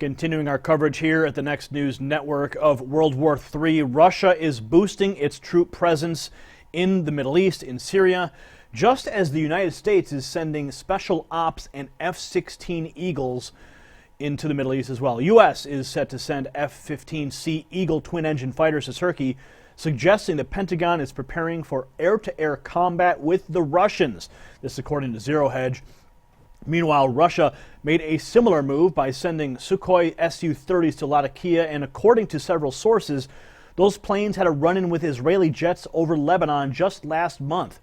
Continuing our coverage here at the Next News Network of World War III, Russia is boosting its troop presence in the Middle East, in Syria, just as the United States is sending special ops and F-16 Eagles into the Middle East as well. U.S. is set to send F-15C Eagle twin-engine fighters to Turkey, suggesting the Pentagon is preparing for air-to-air combat with the Russians. This according to Zero Hedge. Meanwhile, Russia made a similar move by sending Sukhoi Su-30s to Latakia, and according to several sources, those planes had a run-in with Israeli jets over Lebanon just last month.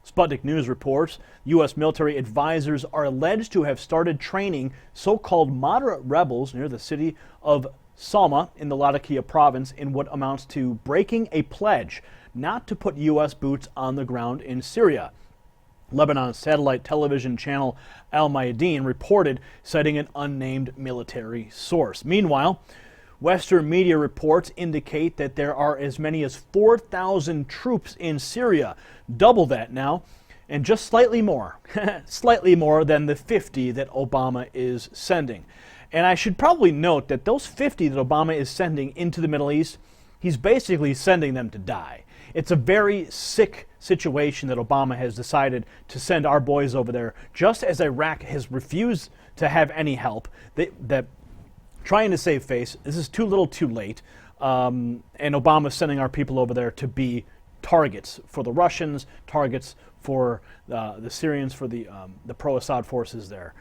Sputnik News reports U.S. military advisors are alleged to have started training so-called moderate rebels near the city of Salma in the Latakia province in what amounts to breaking a pledge not to put U.S. boots on the ground in Syria. Lebanon's satellite television channel Al Mayadeen reported, citing an unnamed military source. Meanwhile, Western media reports indicate that there are as many as 4,000 troops in Syria, double that now, and just slightly more, slightly more than the 50 that Obama is sending. And I should probably note that those 50 that Obama is sending into the Middle East, he's basically sending them to die. It's a very sick situation that Obama has decided to send our boys over there, just as Iraq has refused to have any help. That trying to save face, this is too little too late, and Obama's sending our people over there to be targets for the Russians, targets for the Syrians, for the pro-Assad forces there.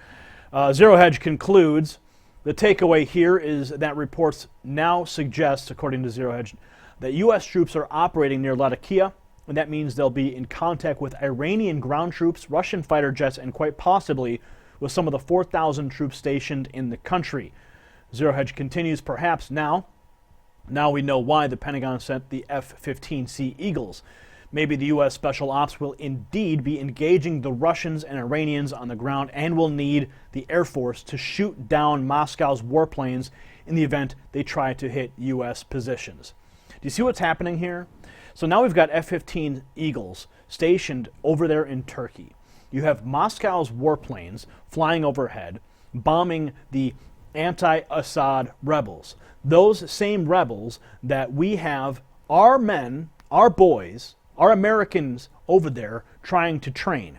Zero Hedge concludes, the takeaway here is that reports now suggest, according to Zero Hedge, that U.S. troops are operating near Latakia, and that means they'll be in contact with Iranian ground troops, Russian fighter jets, and quite possibly with some of the 4,000 troops stationed in the country. Zero Hedge continues, perhaps now we know why the Pentagon sent the F-15C Eagles. Maybe the U.S. Special Ops will indeed be engaging the Russians and Iranians on the ground and will need the Air Force to shoot down Moscow's warplanes in the event they try to hit U.S. positions. Do you see what's happening here? So now we've got F-15 Eagles stationed over there in Turkey. You have Moscow's warplanes flying overhead, bombing the anti-Assad rebels. Those same rebels that we have our men, our boys, our Americans over there trying to train.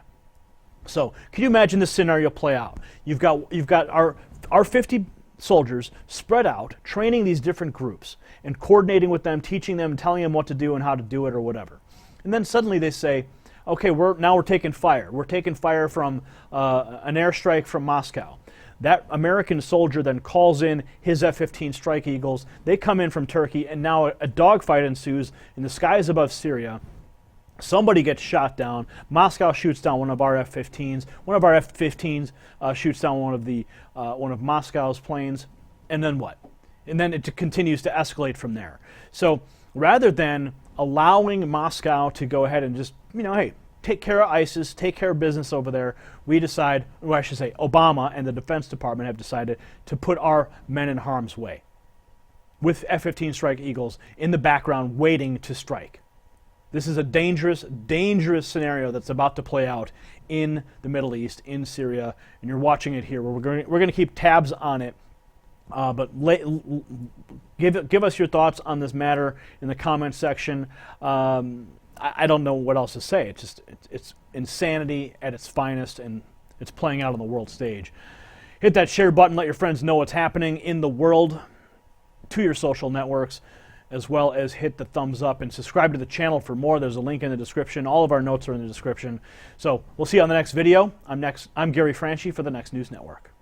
So can you imagine this scenario play out? You've got our 50 soldiers spread out, training these different groups and coordinating with them, teaching them, telling them what to do and how to do it or whatever. And then suddenly they say, okay, we're taking fire. We're taking fire from an airstrike from Moscow. That American soldier then calls in his F-15 Strike Eagles. They come in from Turkey, and now a dogfight ensues in the skies above Syria. Somebody gets shot down. Moscow shoots down one of our F-15s. One of our F-15s shoots down one of Moscow's planes. And then what? And then it continues to escalate from there. So rather than allowing Moscow to go ahead and just, hey, take care of ISIS, take care of business over there, we decide, or I should say Obama and the Defense Department have decided to put our men in harm's way with F-15 Strike Eagles in the background waiting to strike. This is a dangerous, dangerous scenario that's about to play out in the Middle East, in Syria, and you're watching it here. We're going to keep tabs on it, but give us your thoughts on this matter in the comments section. I don't know what else to say. It's insanity at its finest, and it's playing out on the world stage. Hit that share button. Let your friends know what's happening in the world to your social networks, as well as hit the thumbs up and subscribe to the channel for more. There's a link in the description. All of our notes are in the description. So we'll see you on the next video. I'm Gary Franchi for the Next News Network.